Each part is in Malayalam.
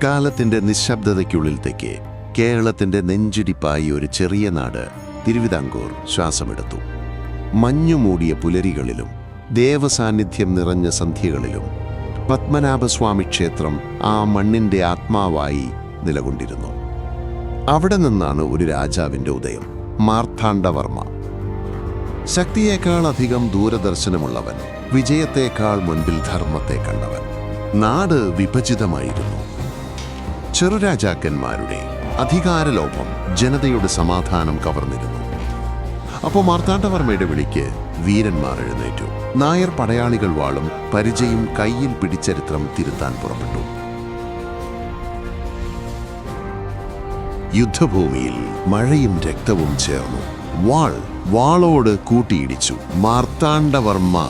കാലത്തിന്റെ നിശബ്ദതയ്ക്കുള്ളിൽ തെക്കേ കേരളത്തിന്റെ നെഞ്ചിടിപ്പായി ഒരു ചെറിയ നാട് തിരുവിതാംകൂർ ശ്വാസമെടുത്തു. മഞ്ഞുമൂടിയ പുലരികളിലും ദേവസാന്നിധ്യം നിറഞ്ഞ സന്ധ്യകളിലും പത്മനാഭസ്വാമി ക്ഷേത്രം ആ മണ്ണിന്റെ ആത്മാവായി നിലകൊണ്ടിരുന്നു. അവിടെ നിന്നാണ് ഒരു രാജാവിന്റെ ഉദയം, മാർത്താണ്ഡവർമ്മ. ശക്തിയേക്കാൾ അധികം ദൂരദർശനമുള്ളവൻ, വിജയത്തേക്കാൾ മുൻപിൽ ധർമ്മത്തെ കണ്ടവൻ. നാട് വിഭജിതമായിരുന്നു. ചെറുരാജാക്കന്മാരുടെ അധികാരലോഭം ജനതയുടെ സമാധാനം കവർന്നിരുന്നു. അപ്പോൾ മാർത്താണ്ഡവർമ്മയുടെ വിളിക്ക് വീരന്മാർ എഴുന്നേറ്റു. നായർ പടയാളികൾ വാളും പരിചയും കയ്യിൽ പിടിച്ചരിത്രം തിരുത്താൻ പുറപ്പെട്ടു. യുദ്ധഭൂമിയിൽ മഴയും രക്തവും ചേർന്നു. വാളോട് കൂട്ടിയിടിച്ചു. മാർത്താണ്ഡവർമ്മ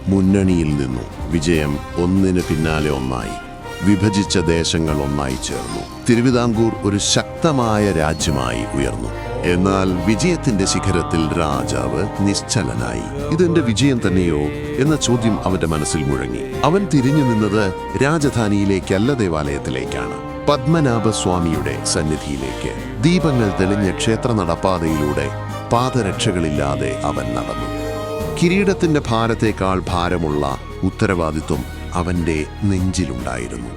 മുന്നണിയിൽ നിന്നു. വിജയം ഒന്നിന് പിന്നാലെ ഒന്നായി. വിഭജിച്ച ദേശങ്ങൾ ഒന്നായി ചേർന്നു. തിരുവിതാംകൂർ ഒരു ശക്തമായ രാജ്യമായി ഉയർന്നു. എന്നാൽ വിജയത്തിന്റെ ശിഖരത്തിൽ രാജാവ് നിശ്ചലനായി. ഇതെന്റെ വിജയം തന്നെയോ എന്ന ചോദ്യം അവന്റെ മനസ്സിൽ മുഴങ്ങി. അവൻ തിരിഞ്ഞു നിന്നത് രാജധാനിയിലേക്കല്ല, ദേവാലയത്തിലേക്കാണ്. പത്മനാഭസ്വാമിയുടെ സന്നിധിയിലേക്ക്. ദീപങ്ങൾ തെളിഞ്ഞ ക്ഷേത്ര നടപ്പാതയിലൂടെ പാദരക്ഷകളില്ലാതെ അവൻ നടന്നു. കിരീടത്തിന്റെ ഭാരത്തേക്കാൾ ഭാരമുള്ള ഉത്തരവാദിത്വം അവന്റെ നെഞ്ചിലുണ്ടായിരുന്നു.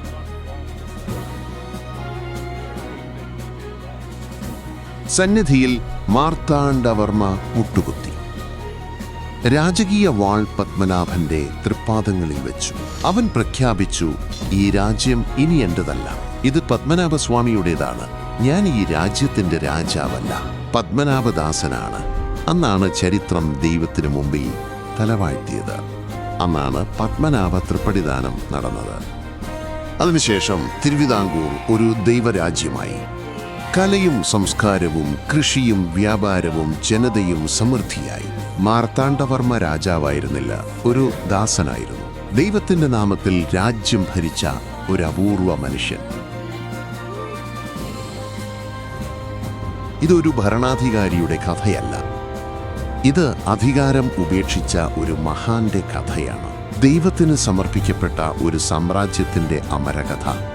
സന്നിധിയിൽ മാർത്താണ്ഡവർമ്മ മുട്ടുകുത്തി. രാജകീയ വാൾ പത്മനാഭന്റെ തൃപ്പാദങ്ങളിൽ വെച്ചു. അവൻ പ്രഖ്യാപിച്ചു, ഈ രാജ്യം ഇനി എന്റേതല്ല, ഇത് പത്മനാഭസ്വാമിയുടേതാണ്. ഞാൻ ഈ രാജ്യത്തിന്റെ രാജാവല്ല, പത്മനാഭദാസനാണ്. അന്നാണ് ചരിത്രം ദൈവത്തിനു മുമ്പിൽ തലവാഴ്ത്തിയത്. അന്നാണ് പത്മനാഭ തൃപ്പടിദാനം നടന്നത്. അതിനുശേഷം തിരുവിതാംകൂർ ഒരു ദൈവരാജ്യമായി. കലയും സംസ്കാരവും കൃഷിയും വ്യാപാരവും ജനതയും സമൃദ്ധിയായി. മാർത്താണ്ഡവർമ്മ രാജാവായിരുന്നില്ല, ഒരു ദാസനായിരുന്നു. ദൈവത്തിന്റെ നാമത്തിൽ രാജ്യം ഭരിച്ച ഒരു അപൂർവ മനുഷ്യൻ. ഇതൊരു ഭരണാധികാരിയുടെ കഥയല്ല, ഇത് അധികാരം ഉപേക്ഷിച്ച ഒരു മഹാന്റെ കഥയാണ്. ദൈവത്തിന് സമർപ്പിക്കപ്പെട്ട ഒരു സാമ്രാജ്യത്തിന്റെ അമരകഥ.